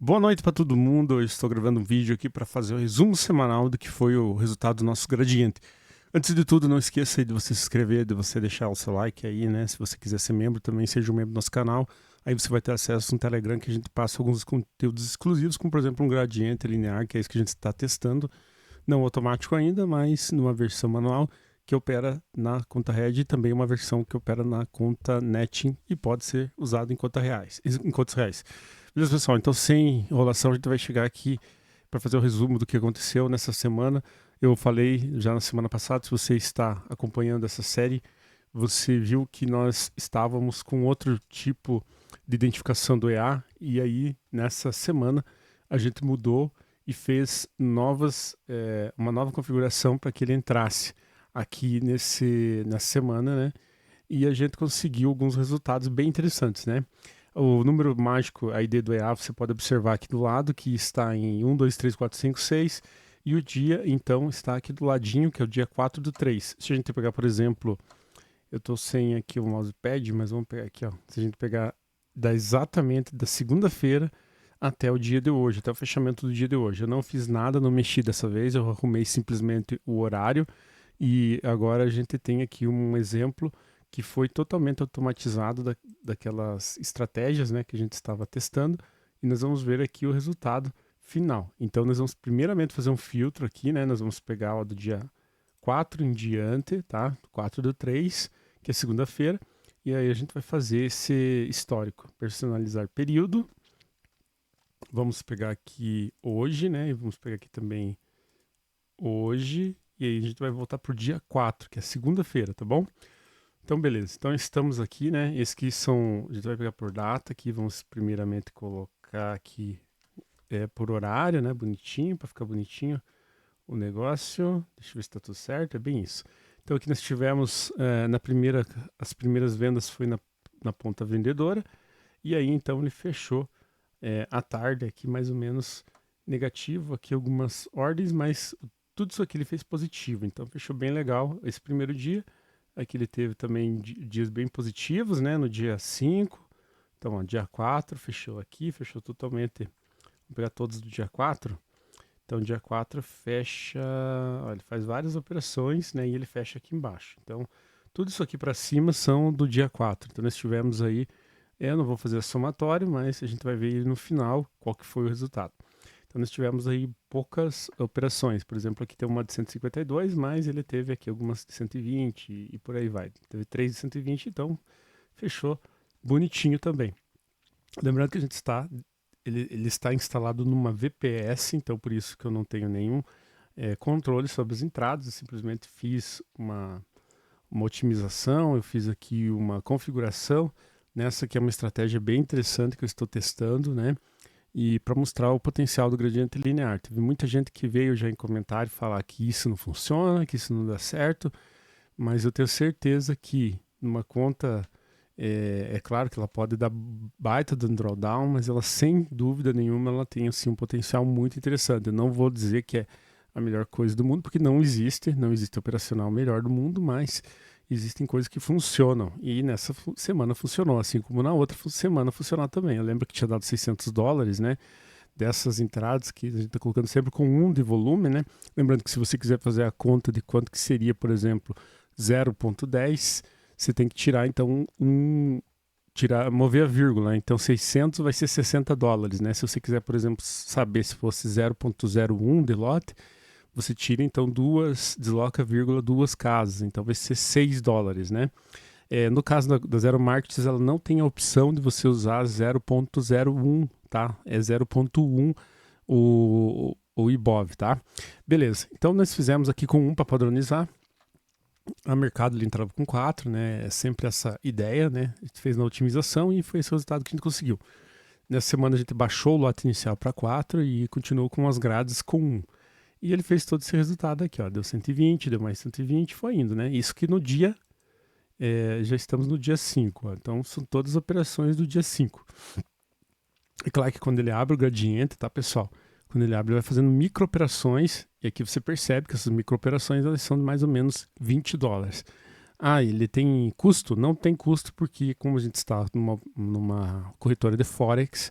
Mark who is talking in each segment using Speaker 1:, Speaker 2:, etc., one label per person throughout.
Speaker 1: Boa noite para todo mundo. Eu estou gravando um vídeo aqui para fazer o resumo semanal do que foi o resultado do nosso gradiente. Antes de tudo, não esqueça aí de você se inscrever, de você deixar o seu like aí, né? Se você quiser ser membro, também seja um membro do nosso canal. Aí você vai ter acesso no Telegram que a gente passa alguns conteúdos exclusivos, como por exemplo um gradiente linear, que é isso que a gente está testando. Não automático ainda, mas numa versão manual que opera na conta Red e também uma versão que opera na conta Netting e pode ser usado em contas reais. Beleza, pessoal? Então, sem enrolação, a gente vai chegar aqui para fazer o resumo do que aconteceu nessa semana. Eu falei já na semana passada, se você está acompanhando essa série, você viu que nós estávamos com outro tipo de identificação do EA, e aí, nessa semana, a gente mudou e fez uma nova configuração para que ele entrasse aqui nessa semana, né? E a gente conseguiu alguns resultados bem interessantes, né? O número mágico, a ID do EA, você pode observar aqui do lado, que está em 1, 2, 3, 4, 5, 6. E o dia, então, está aqui do ladinho, que é o dia 4 do 3. Se a gente pegar, por exemplo, eu estou sem aqui o mousepad, mas vamos pegar aqui, ó. Se a gente pegar exatamente da segunda-feira até o dia de hoje, até o fechamento do dia de hoje. Eu não fiz nada, não mexi dessa vez, eu arrumei simplesmente o horário. E agora a gente tem aqui um exemplo que foi totalmente automatizado daquelas estratégias, né, que a gente estava testando, e nós vamos ver aqui o resultado final. Então nós vamos primeiramente fazer um filtro aqui, né, nós vamos pegar o do dia 4 em diante, tá, 4 do 3, que é segunda-feira, e aí a gente vai fazer esse histórico, personalizar período, vamos pegar aqui hoje, né, e vamos pegar aqui também hoje, e aí a gente vai voltar para o dia 4, que é segunda-feira, tá bom? Então, beleza. Então, estamos aqui, né? Esses aqui são... A gente vai pegar por data aqui. Vamos primeiramente colocar aqui por horário, né? Bonitinho, para ficar bonitinho o negócio. Deixa eu ver se está tudo certo. É bem isso. Então, aqui nós tivemos as primeiras vendas foi na ponta vendedora. E aí, então, ele fechou à tarde aqui, mais ou menos negativo. Aqui algumas ordens, mas tudo isso aqui ele fez positivo. Então, fechou bem legal esse primeiro dia. Aqui ele teve também dias bem positivos, né? No dia 5, então, ó, dia 4 fechou aqui, fechou totalmente. Vamos pegar todos do dia 4. Então, dia 4 fecha, ó, ele faz várias operações, né? E ele fecha aqui embaixo. Então, tudo isso aqui para cima são do dia 4. Então, nós tivemos aí, eu não vou fazer a somatório, mas a gente vai ver no final qual que foi o resultado. Então nós tivemos aí poucas operações. Por exemplo, aqui tem uma de 152, mas ele teve aqui algumas de 120 e por aí vai. Teve 3 de 120, então fechou bonitinho também. Lembrando que ele está instalado numa VPS, então por isso que eu não tenho nenhum controle sobre as entradas. Eu simplesmente fiz uma otimização, eu fiz aqui uma configuração. Nessa que é uma estratégia bem interessante que eu estou testando, né? E para mostrar o potencial do gradiente linear. Teve muita gente que veio já em comentário falar que isso não funciona, que isso não dá certo, mas eu tenho certeza que numa conta, é claro que ela pode dar baita de um drawdown, mas ela sem dúvida nenhuma ela tem assim, um potencial muito interessante. Eu não vou dizer que é a melhor coisa do mundo, porque não existe operacional melhor do mundo, mas existem coisas que funcionam. E nessa semana funcionou, assim como na outra semana funcionou também. Eu lembro que tinha dado $600, né? Dessas entradas que a gente está colocando sempre com 1 de volume, né? Lembrando que se você quiser fazer a conta de quanto que seria, por exemplo, 0,10, você tem que tirar, então, mover a vírgula, né? Então 600 vai ser $60, né? Se você quiser, por exemplo, saber se fosse 0,01 de lote, você tira então desloca vírgula duas casas, então vai ser $6, né? No caso da Zero Markets, ela não tem a opção de você usar 0,01, tá? É 0,1 o IBOV, tá? Beleza, então nós fizemos aqui com 1 para padronizar. A mercado ele entrava com 4, né? É sempre essa ideia, né? A gente fez na otimização e foi esse o resultado que a gente conseguiu. Nessa semana a gente baixou o lote inicial para 4 e continuou com as grades com 1. E ele fez todo esse resultado aqui, ó. Deu 120, deu mais 120, foi indo, né? Isso que no dia, já estamos no dia 5, ó. Então são todas as operações do dia 5. É claro que quando ele abre o gradiente, tá, pessoal? Quando ele abre, ele vai fazendo micro operações, e aqui você percebe que essas micro operações elas são de mais ou menos $20. Ah, ele tem custo? Não tem custo, porque como a gente está numa corretora de Forex,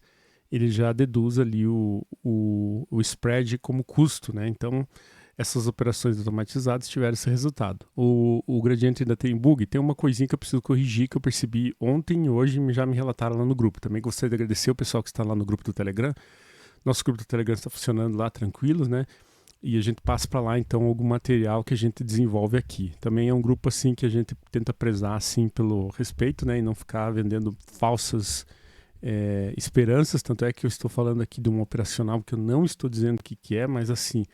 Speaker 1: ele já deduz ali o spread como custo, né? Então, essas operações automatizadas tiveram esse resultado. O Gradiente ainda tem bug, tem uma coisinha que eu preciso corrigir, que eu percebi ontem e hoje já me relataram lá no grupo. Também gostaria de agradecer o pessoal que está lá no grupo do Telegram. Nosso grupo do Telegram está funcionando lá tranquilos, né? E a gente passa para lá, então, algum material que a gente desenvolve aqui. Também é um grupo, assim, que a gente tenta prezar, assim, pelo respeito, né? E não ficar vendendo falsas esperanças. Tanto é que eu estou falando aqui de um operacional que eu não estou dizendo o que é, mas, assim,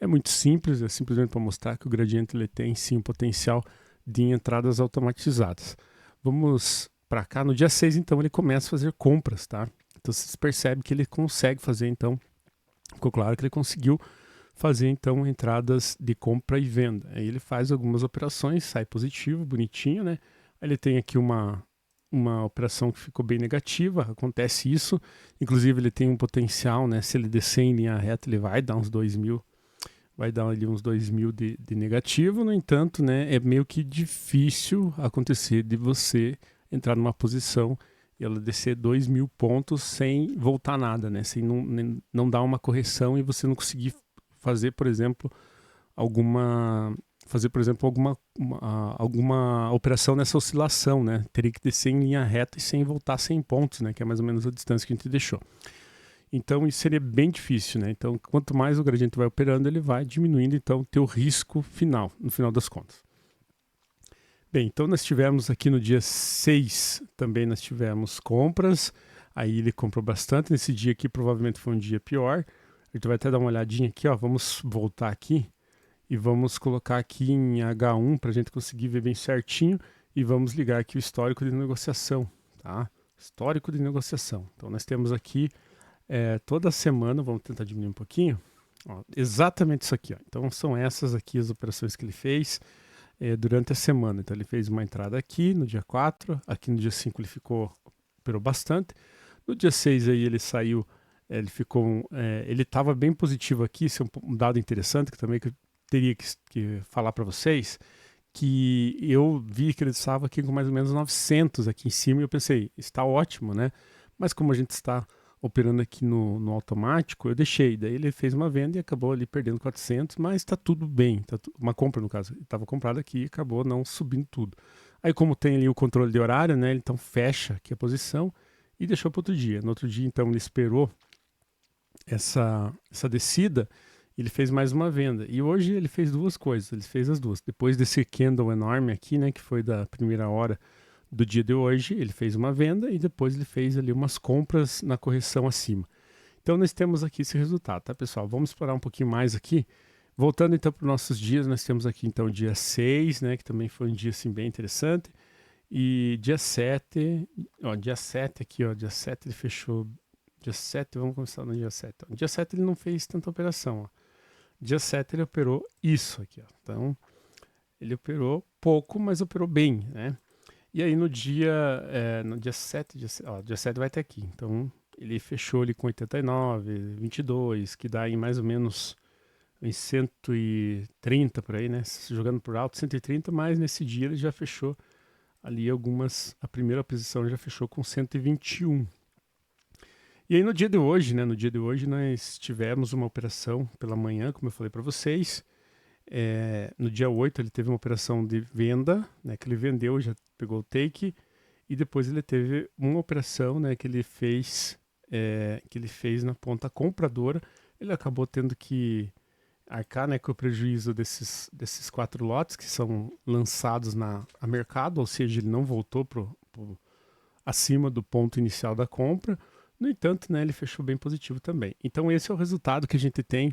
Speaker 1: é muito simples. É simplesmente para mostrar que o Gradiente ele tem, sim, um potencial de entradas automatizadas. Vamos para cá. No dia 6, então, ele começa a fazer compras, tá? Então, vocês percebem que ele consegue fazer, então... Ficou claro que ele conseguiu fazer então entradas de compra e venda. Aí ele faz algumas operações, sai positivo, bonitinho, né? Aí ele tem aqui uma operação que ficou bem negativa, acontece isso. Inclusive ele tem um potencial, né? Se ele descer em linha reta, ele vai dar uns 2.000, vai dar ali uns 2.000 de negativo. No entanto, né? É meio que difícil acontecer de você entrar numa posição e ela descer 2.000 pontos sem voltar nada, né? Sem não dar uma correção e você não conseguir fazer, por exemplo, alguma operação nessa oscilação, né? Teria que descer em linha reta e sem voltar 100 pontos, né? Que é mais ou menos a distância que a gente deixou. Então isso seria bem difícil, né? Então quanto mais o gradiente vai operando, ele vai diminuindo então o teu risco final, no final das contas. Bem, então nós tivemos aqui no dia 6, também nós tivemos compras, aí ele comprou bastante, nesse dia aqui provavelmente foi um dia pior. A gente vai até dar uma olhadinha aqui, ó. Vamos voltar aqui e vamos colocar aqui em H1 para a gente conseguir ver bem certinho e vamos ligar aqui o histórico de negociação, tá? Histórico de negociação. Então nós temos aqui toda semana, vamos tentar diminuir um pouquinho, ó, exatamente isso aqui, ó. Então são essas aqui as operações que ele fez durante a semana. Então ele fez uma entrada aqui no dia 4, aqui no dia 5 ele operou bastante, no dia 6 aí ele saiu. Ele ficou, ele estava bem positivo aqui. Isso é um dado interessante que também que eu teria que falar para vocês, que eu vi que ele estava aqui com mais ou menos 900 aqui em cima e eu pensei, está ótimo, né? Mas como a gente está operando aqui no automático, eu deixei. Daí ele fez uma venda e acabou ali perdendo 400, mas está tudo bem. Uma compra, no caso, estava comprada aqui e acabou não subindo tudo. Aí como tem ali o controle de horário, né? Ele então fecha aqui a posição e deixou para outro dia. No outro dia, então, ele esperou essa descida, ele fez mais uma venda. E hoje ele fez duas coisas, ele fez as duas. Depois desse candle enorme aqui, né, que foi da primeira hora do dia de hoje, ele fez uma venda e depois ele fez ali umas compras na correção acima. Então nós temos aqui esse resultado, tá, pessoal? Vamos explorar um pouquinho mais aqui. Voltando então para os nossos dias, nós temos aqui então o dia 6, né, que também foi um dia assim bem interessante. E dia 7, ó, dia 7 aqui, ó, dia 7 ele fechou. Dia 7, vamos começar no dia 7. Ó. Dia 7 ele não fez tanta operação. Ó. Dia 7 ele operou isso aqui. Ó. Então, ele operou pouco, mas operou bem, né? E aí no dia 7, dia 7 vai até aqui. Então, ele fechou ali com 89, 22, que dá em mais ou menos em 130 por aí, né? Jogando por alto, 130, mas nesse dia ele já fechou ali a primeira posição já fechou com 121. E aí no dia de hoje, né, nós tivemos uma operação pela manhã, como eu falei para vocês. No dia 8 ele teve uma operação de venda, né, que ele vendeu, já pegou o take, e depois ele teve uma operação, né, que ele fez na ponta compradora. Ele acabou tendo que arcar, né, com o prejuízo desses 4 lotes que são lançados a mercado, ou seja, ele não voltou acima do ponto inicial da compra. No entanto, né, ele fechou bem positivo também. Então esse é o resultado que a gente tem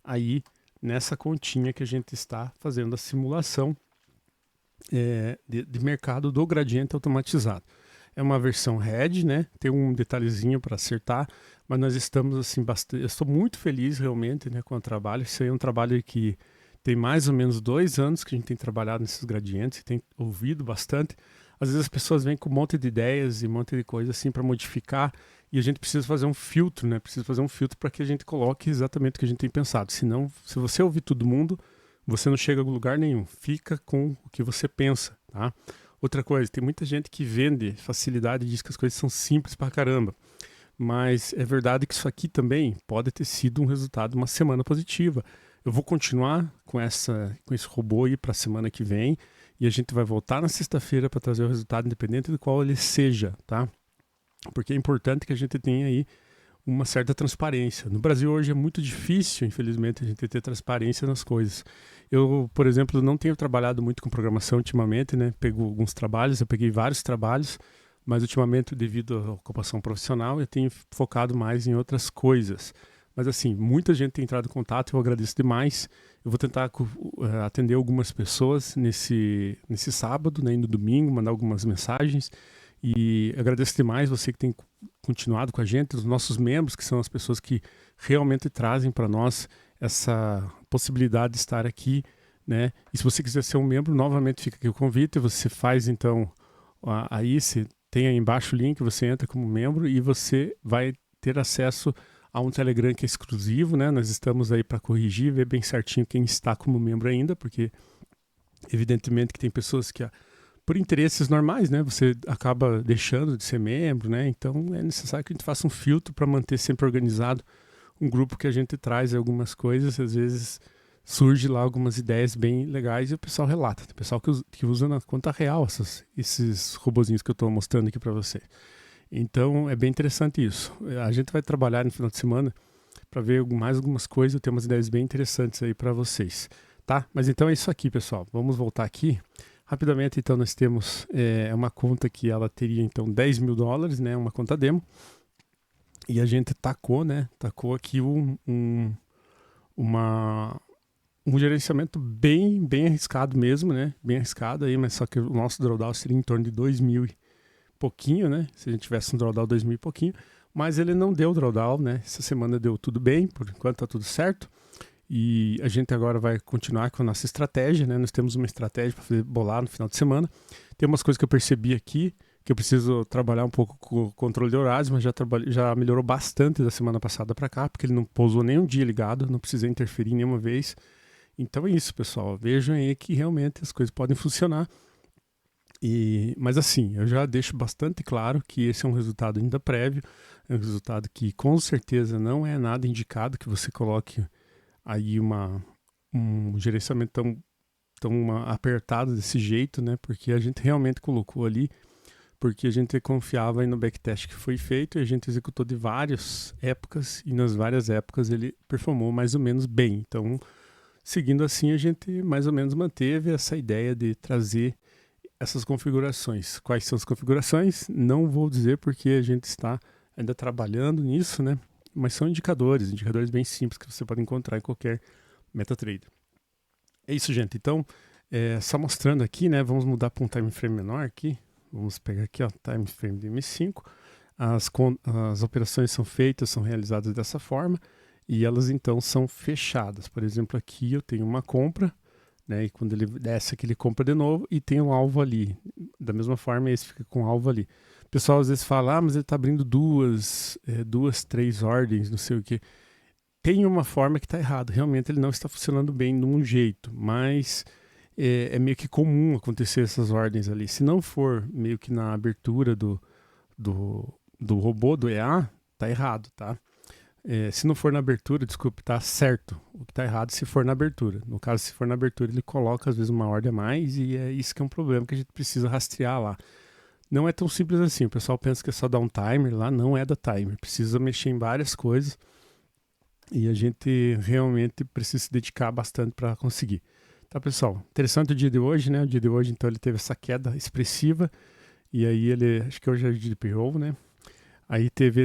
Speaker 1: aí nessa continha que a gente está fazendo a simulação de mercado do gradiente automatizado. É uma versão Red, né? Tem um detalhezinho para acertar, mas nós estamos assim bastante. Eu estou muito feliz realmente, né, com o trabalho. Isso aí é um trabalho que tem mais ou menos 2 anos que a gente tem trabalhado nesses gradientes, tem ouvido bastante. Às vezes as pessoas vêm com um monte de ideias e um monte de coisa assim para modificar e a gente precisa fazer um filtro, né? Precisa fazer um filtro para que a gente coloque exatamente o que a gente tem pensado. Senão, se você ouvir todo mundo, você não chega a lugar nenhum. Fica com o que você pensa, tá? Outra coisa, tem muita gente que vende facilidade e diz que as coisas são simples pra caramba. mas é verdade que isso aqui também pode ter sido um resultado de uma semana positiva. Eu vou continuar com esse robô aí para a semana que vem e a gente vai voltar na sexta-feira para trazer o resultado independente de qual ele seja, tá? Porque é importante que a gente tenha aí uma certa transparência. No Brasil hoje é muito difícil, infelizmente, a gente ter transparência nas coisas. Eu, por exemplo, não tenho trabalhado muito com programação ultimamente, né? Pego alguns trabalhos, eu peguei vários trabalhos, mas ultimamente, devido à ocupação profissional, eu tenho focado mais em outras coisas. Mas assim, muita gente tem entrado em contato, eu agradeço demais. Eu vou tentar atender algumas pessoas nesse sábado, né, e no domingo, mandar algumas mensagens. E agradeço demais você que tem continuado com a gente, os nossos membros, que são as pessoas que realmente trazem para nós essa possibilidade de estar aqui, né? E se você quiser ser um membro, novamente fica aqui o convite, você faz então aí, você tem aí embaixo o link, você entra como membro e você vai ter acesso a um Telegram que é exclusivo, né? Nós estamos aí para corrigir, ver bem certinho quem está como membro ainda, porque evidentemente que tem pessoas que por interesses normais, né? Você acaba deixando de ser membro, né? Então é necessário que a gente faça um filtro para manter sempre organizado um grupo que a gente traz algumas coisas, às vezes surge lá algumas ideias bem legais e o pessoal relata. Tem pessoal que usa na conta real esses robozinhos que eu estou mostrando aqui para você. Então é bem interessante isso. A gente vai trabalhar no final de semana para ver mais algumas coisas, eu tenho umas ideias bem interessantes aí para vocês, tá? Mas então é isso aqui, pessoal. Vamos voltar aqui. Rapidamente, então, nós temos uma conta que ela teria, então, $10 mil, né? Uma conta demo. E a gente tacou, né? Tacou aqui um gerenciamento bem arriscado mesmo, né? Bem arriscado aí, mas só que o nosso drawdown seria em torno de 2 mil e pouquinho, né? Se a gente tivesse um drawdown 2 mil e pouquinho. Mas ele não deu drawdown, né? Essa semana deu tudo bem, por enquanto tá tudo certo. E a gente agora vai continuar com a nossa estratégia, né? Nós temos uma estratégia para bolar no final de semana. Tem umas coisas que eu percebi aqui, que eu preciso trabalhar um pouco com o controle de horários, mas já melhorou bastante da semana passada para cá, porque ele não pousou nem um dia ligado, não precisei interferir nenhuma vez. Então é isso, pessoal. Vejam aí que realmente as coisas podem funcionar. Mas assim, eu já deixo bastante claro que esse é um resultado ainda prévio, é um resultado que com certeza não é nada indicado que você coloque aí um gerenciamento tão apertado desse jeito, né? Porque a gente realmente colocou ali, porque a gente confiava aí no backtest que foi feito e a gente executou de várias épocas e nas várias épocas ele performou mais ou menos bem. Então, seguindo assim, a gente mais ou menos manteve essa ideia de trazer essas configurações. Quais são as configurações? Não vou dizer porque a gente está ainda trabalhando nisso, né? Mas são indicadores bem simples que você pode encontrar em qualquer MetaTrader. É isso, gente. Então, só mostrando aqui, né? Vamos mudar para um time frame menor aqui. Vamos pegar aqui, ó, time frame de M5. As operações são feitas, são realizadas dessa forma e elas então são fechadas. Por exemplo, aqui eu tenho uma compra, né? E quando ele desce aqui, ele compra de novo e tem um alvo ali. Da mesma forma, esse fica com um alvo ali. O pessoal às vezes fala, mas ele está abrindo duas, 3 ordens, não sei o que. Tem uma forma que está errado. Realmente ele não está funcionando bem de um jeito, mas é meio que comum acontecer essas ordens ali. Se não for meio que na abertura do robô, do EA, tá errado, tá? Se não for na abertura, desculpe, tá certo. O que tá errado se for na abertura. No caso, se for na abertura, ele coloca às vezes uma ordem a mais e é isso que é um problema que a gente precisa rastrear lá. Não é tão simples assim. O pessoal pensa que é só dar um timer lá, não é da timer. Precisa mexer em várias coisas e a gente realmente precisa se dedicar bastante para conseguir. Tá, pessoal? Interessante o dia de hoje, né? O dia de hoje, então, ele teve essa queda expressiva e aí acho que hoje é o dia de payroll, né? Aí teve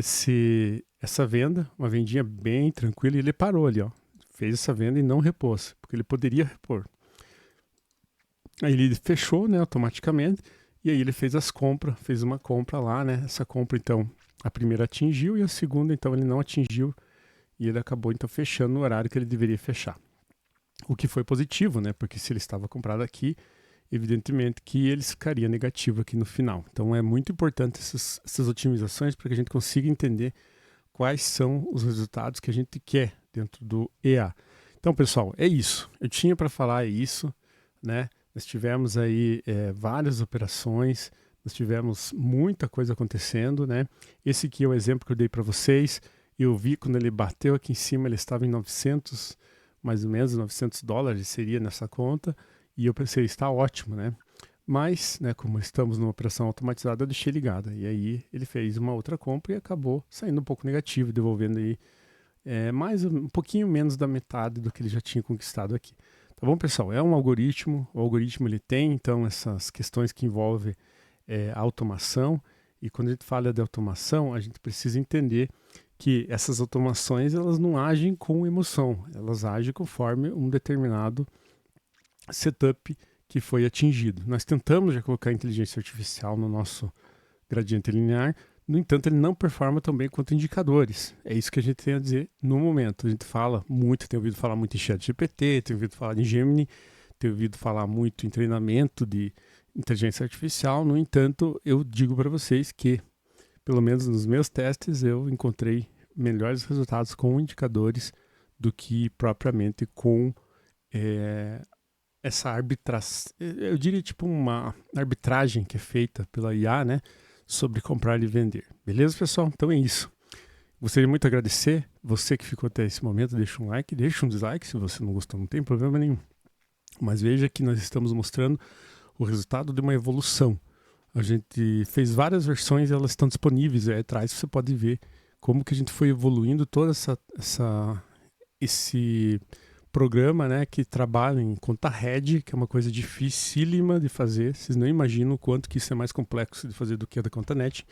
Speaker 1: essa venda, uma vendinha bem tranquila e ele parou ali, ó. Fez essa venda e não repôs, porque ele poderia repor. Aí ele fechou, né, automaticamente, e aí ele fez uma compra lá, né? Essa compra, então, a primeira atingiu e a segunda, então, ele não atingiu e ele acabou, então, fechando no horário que ele deveria fechar. O que foi positivo, né? Porque se ele estava comprado aqui, evidentemente que ele ficaria negativo aqui no final. Então é muito importante essas otimizações para que a gente consiga entender quais são os resultados que a gente quer dentro do EA. Então, pessoal, é isso. Eu tinha para falar isso, né? Nós tivemos aí várias operações, nós tivemos muita coisa acontecendo, né? Esse aqui é o exemplo que eu dei para vocês. Eu vi quando ele bateu aqui em cima, ele estava em 900, mais ou menos $900 seria nessa conta, e eu pensei, está ótimo, né? Mas, né, como estamos numa operação automatizada, eu deixei ligada. E aí ele fez uma outra compra e acabou saindo um pouco negativo, devolvendo aí mais um pouquinho menos da metade do que ele já tinha conquistado aqui. Tá bom, pessoal? É um algoritmo, o algoritmo ele tem, então, essas questões que envolvem automação, e quando a gente fala de automação, a gente precisa entender que essas automações, elas não agem com emoção, elas agem conforme um determinado setup que foi atingido. Nós tentamos já colocar inteligência artificial no nosso gradiente linear, no entanto, ele não performa tão bem quanto indicadores. É isso que a gente tem a dizer no momento. A gente fala muito, tem ouvido falar muito em ChatGPT, tem ouvido falar em Gemini, tem ouvido falar muito em treinamento de inteligência artificial. No entanto, eu digo para vocês que, pelo menos nos meus testes, eu encontrei melhores resultados com indicadores do que propriamente com essa arbitragem, eu diria tipo uma arbitragem que é feita pela IA, né, sobre comprar e vender. Beleza, pessoal? Então é isso. Gostaria muito de agradecer você que ficou até esse momento. Deixa um like, deixa um dislike se você não gostou, não tem problema nenhum. Mas veja que nós estamos mostrando o resultado de uma evolução. A gente fez várias versões e elas estão disponíveis aí atrás. Você pode ver como que a gente foi evoluindo todo esse programa, né, que trabalha em conta head, que é uma coisa dificílima de fazer. Vocês não imaginam o quanto que isso é mais complexo de fazer do que a da conta net,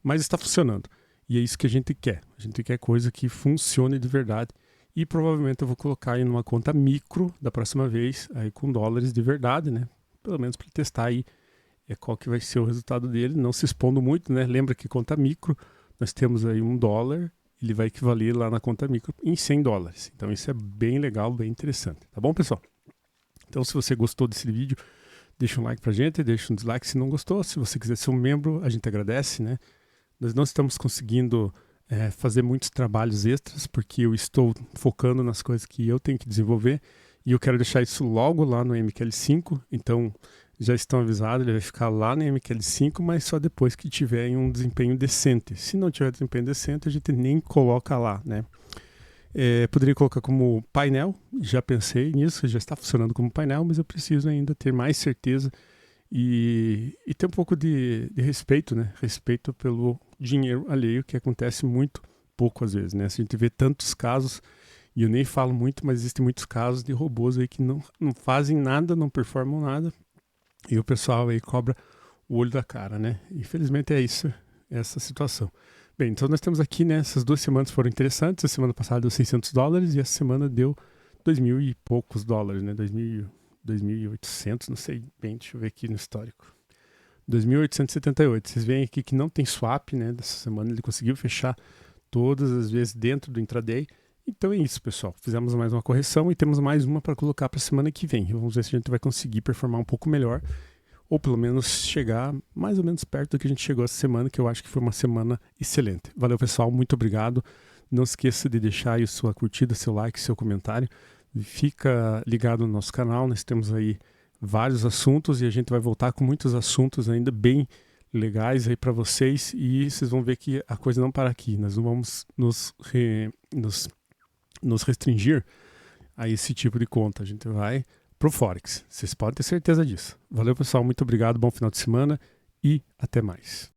Speaker 1: mas está funcionando. E é isso que a gente quer. A gente quer coisa que funcione de verdade. E provavelmente eu vou colocar aí numa conta micro da próxima vez, aí com dólares de verdade, né? Pelo menos para testar aí qual que vai ser o resultado dele, não se expondo muito, né? Lembra que conta micro, nós temos aí $1, ele vai equivaler lá na conta micro em $100. Então isso é bem legal, bem interessante. Tá bom, pessoal? Então se você gostou desse vídeo, deixa um like pra gente, deixa um dislike se não gostou. Se você quiser ser um membro, a gente agradece, né? Nós não estamos conseguindo fazer muitos trabalhos extras, porque eu estou focando nas coisas que eu tenho que desenvolver, e eu quero deixar isso logo lá no MQL5, então já estão avisados, ele vai ficar lá no MQL5, mas só depois que tiver um desempenho decente. Se não tiver desempenho decente, a gente nem coloca lá, né? Poderia colocar como painel, já pensei nisso, já está funcionando como painel, mas eu preciso ainda ter mais certeza e ter um pouco de respeito, né? Respeito pelo dinheiro alheio, que acontece muito pouco às vezes, né? Se a gente vê tantos casos, e eu nem falo muito, mas existem muitos casos de robôs aí que não fazem nada, não performam nada, e o pessoal aí cobra o olho da cara, né? Infelizmente é isso, essa situação. Bem, então nós temos aqui, né? Essas 2 semanas foram interessantes. A semana passada deu $600 e essa semana deu 2.000 e poucos dólares, né? 2.800, não sei bem, deixa eu ver aqui no histórico. 2.878. Vocês veem aqui que não tem swap, né? Dessa semana ele conseguiu fechar todas as vezes dentro do intraday. Então é isso, pessoal. Fizemos mais uma correção e temos mais uma para colocar para a semana que vem. Vamos ver se a gente vai conseguir performar um pouco melhor, ou pelo menos chegar mais ou menos perto do que a gente chegou essa semana, que eu acho que foi uma semana excelente. Valeu, pessoal. Muito obrigado. Não esqueça de deixar aí sua curtida, seu like, seu comentário. Fica ligado no nosso canal. Nós temos aí vários assuntos e a gente vai voltar com muitos assuntos ainda bem legais aí para vocês, e vocês vão ver que a coisa não para aqui. Nós não vamos nos restringir a esse tipo de conta. A gente vai pro Forex. Vocês podem ter certeza disso. Valeu, pessoal. Muito obrigado. Bom final de semana e até mais.